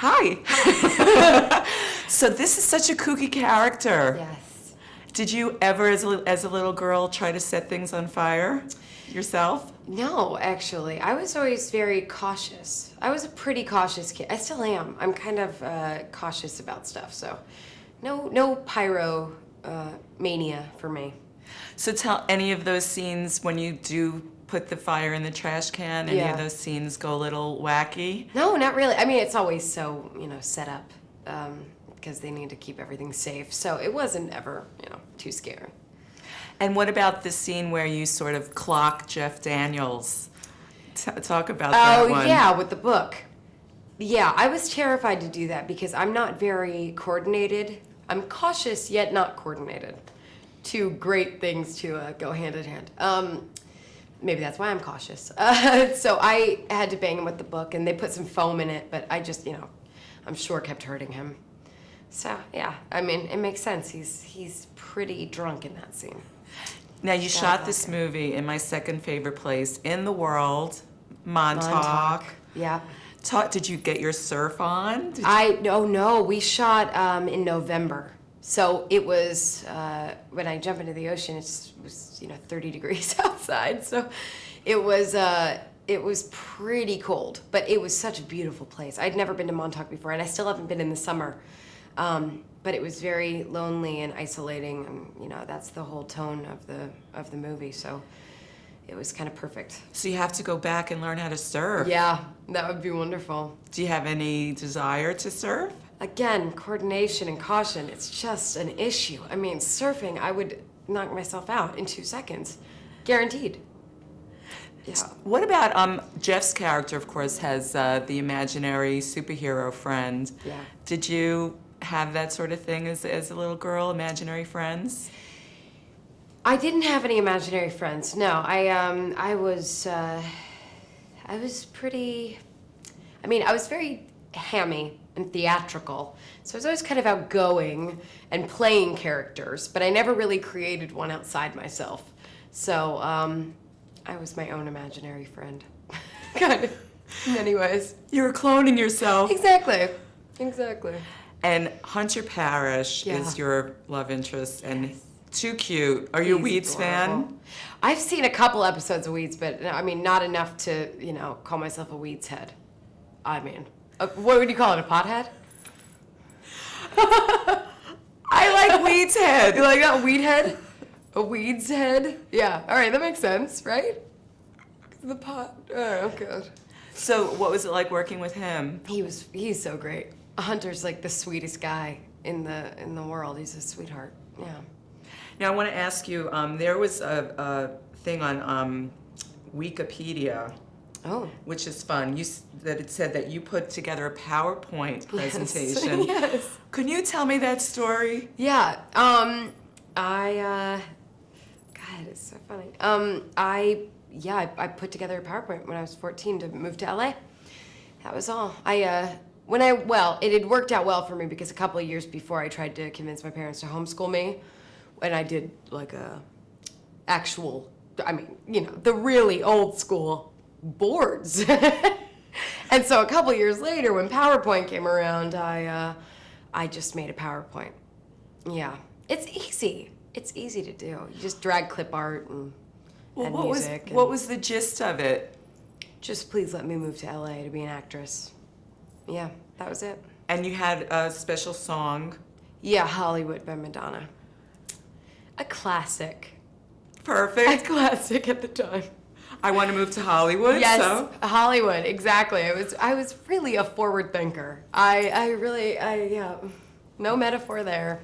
Hi. So this is such a kooky character. Yes. Did you ever, as a little girl, try to set things on fire yourself? No, actually. I was always very cautious. I was a pretty cautious kid. I still am. I'm kind of cautious about stuff, so no pyro mania for me. So tell any of those scenes when you do put the fire in the trash can, any of those scenes go a little wacky? No, not really. I mean, it's always so, set up because they need to keep everything safe. So it wasn't ever, too scary. And what about the scene where you sort of clock Jeff Daniels? Talk about that one. Oh, yeah, with the book. Yeah, I was terrified to do that because I'm not very coordinated. I'm cautious yet not coordinated. Two great things to go hand in hand. Maybe that's why I'm cautious. So I had to bang him with the book, and they put some foam in it, but I just, I'm sure kept hurting him. So, yeah, I mean, it makes sense. He's pretty drunk in that scene. Now, you shot this movie in my second favorite place in the world, Montauk. Yeah. Did you get your surf on? No, we shot in November. So it was, when I jump into the ocean, it was 30 degrees outside. So it was pretty cold, but it was such a beautiful place. I'd never been to Montauk before, and I still haven't been in the summer. But it was very lonely and isolating, and that's the whole tone of the movie. So it was kind of perfect. So you have to go back and learn how to surf. Yeah, that would be wonderful. Do you have any desire to surf? Again, coordination and caution, it's just an issue. I mean, surfing, I would knock myself out in 2 seconds. Guaranteed. Yeah. What about Jeff's character, of course, has the imaginary superhero friend. Yeah. Did you have that sort of thing as a little girl, imaginary friends? I didn't have any imaginary friends, no. I was pretty, I was very hammy and theatrical. So I was always kind of outgoing and playing characters, but I never really created one outside myself. So I was my own imaginary friend, kind of, in many ways. You were cloning yourself. Exactly. And Hunter Parrish is your love interest, and too cute. Are you a Weeds fan? I've seen a couple episodes of Weeds, but not enough to, call myself a Weeds head. What would you call it, a pothead? I like Weeds head. You like that, weed head? A Weeds head? Yeah, all right, that makes sense, right? The pot, oh, good. So what was it like working with him? He's so great. Hunter's like the sweetest guy in the world. He's a sweetheart, yeah. Now I want to ask you, there was a thing on Wikipedia, which is fun, that it said that you put together a PowerPoint presentation. Yes. Can you tell me that story? Yeah, God, it's so funny. I put together a PowerPoint when I was 14 to move to LA. That was all. It had worked out well for me because a couple of years before I tried to convince my parents to homeschool me, and I did like the really old school boards. And so a couple years later, when PowerPoint came around, I just made a PowerPoint. Yeah, it's easy. It's easy to do. You just drag clip art and music. What was the gist of it? Just please let me move to LA to be an actress. Yeah, that was it. And you had a special song? Yeah, Hollywood by Madonna. A classic. Perfect. A classic at the time. I want to move to Hollywood. Yes, so. Hollywood, exactly. I was really a forward thinker. No metaphor there.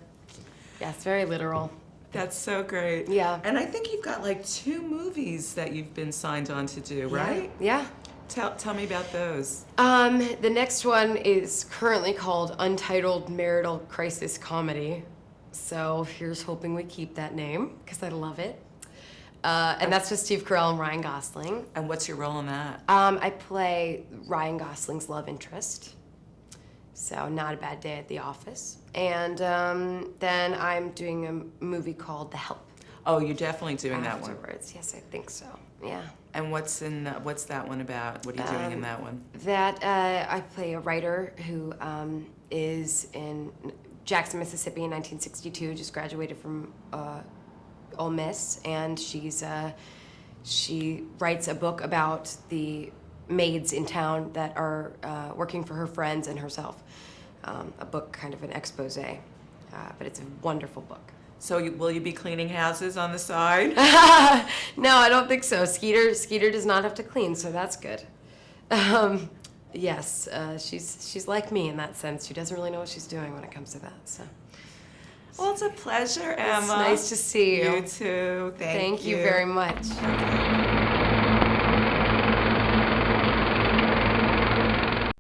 Yes, very literal. That's so great. Yeah. And I think you've got like 2 movies that you've been signed on to do, right? Yeah. Tell me about those. The next one is currently called Untitled Marital Crisis Comedy. So here's hoping we keep that name, because I love it. And that's with Steve Carell and Ryan Gosling. And what's your role in that? I play Ryan Gosling's love interest. So not a bad day at the office. And then I'm doing a movie called The Help. Oh, you're definitely doing that one. Afterwards, yes, I think so. Yeah. And what's that one about? What are you doing in that one? That I play a writer who is in Jackson, Mississippi in 1962, just graduated from Ole Miss, and she writes a book about the maids in town that are working for her friends and herself. A book, kind of an expose, but it's a wonderful book. So will you be cleaning houses on the side? No, I don't think so. Skeeter does not have to clean, so that's good. Yes, she's like me in that sense. She doesn't really know what she's doing when it comes to that. So. Well, it's a pleasure, Emma. It's nice to see you. You too. Thank you. Thank you very much.